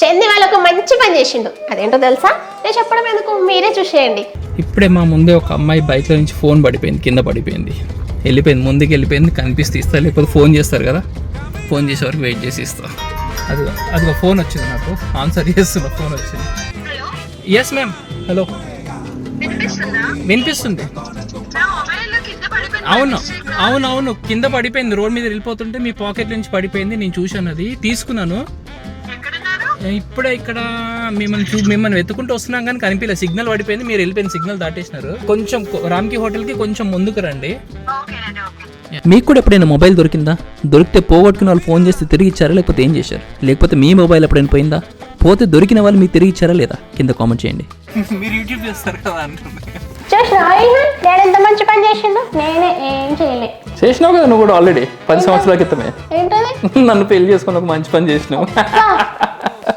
చంది వాళ్ళకు మంచి పని చేసిండు. అదేంటో తెలుసా? నేను చెప్పడం ఎందుకు, మీరే చూసేయండి. ఇప్పుడే మా ముందే ఒక అమ్మాయి బైక్లో నుంచి ఫోన్ పడిపోయింది, కింద పడిపోయింది, వెళ్ళిపోయింది, ముందుకు వెళ్ళిపోయింది. కనిపిస్తే ఇస్తా, లేకపోతే ఫోన్ చేస్తారు కదా, ఫోన్ చేసే వరకు వెయిట్ చేసి ఇస్తా. అది ఫోన్ వచ్చింది, నాకు ఆన్సర్ చేస్తున్నా, ఫోన్ వచ్చింది. Yes ma'am. హలో, వినిపిస్తుంది. అవును కింద పడిపోయింది, రోడ్ మీద వెళ్ళిపోతుంటే మీ పాకెట్ నుంచి పడిపోయింది. నేను చూశాను, అది తీసుకున్నాను. ఇప్పుడే ఇక్కడ మిమ్మల్ని వెతుకుంటూ వస్తున్నాం కానీ కనిపించలేదు, సిగ్నల్ పడిపోయింది, మీరు వెళ్ళిపోయింది, సిగ్నల్ దాటేసినారు. కొంచెం రామ్కి హోటల్కి కొంచెం ముందుకు రండి. మీకు కూడా ఎప్పుడైనా మొబైల్ దొరికిందా? దొరికితే పోగొట్టుకున్న వాళ్ళు ఫోన్ చేస్తే తిరిగి ఇచ్చారా, లేకపోతే ఏం చేశారు? లేకపోతే మీ మొబైల్ ఎప్పుడైనా పోయిందా? పోతే దొరికిన వాళ్ళు మీకు తిరిగి ఇచ్చారా లేదా? కింద కామెంట్ చేయండి. మీరు యూట్యూబ్ చేస్తారు కదా నేను ఎంత మంచి పని చేసిండు, నేనే ఏం చేయలే. చేసినావు కదా నువ్వు కూడా ఆల్రెడీ 10 సంవత్సరాల క్రితమే. ఏంటది? నన్ను పెళ్లి చేసుకుని ఒక మంచి పని చేసినావు.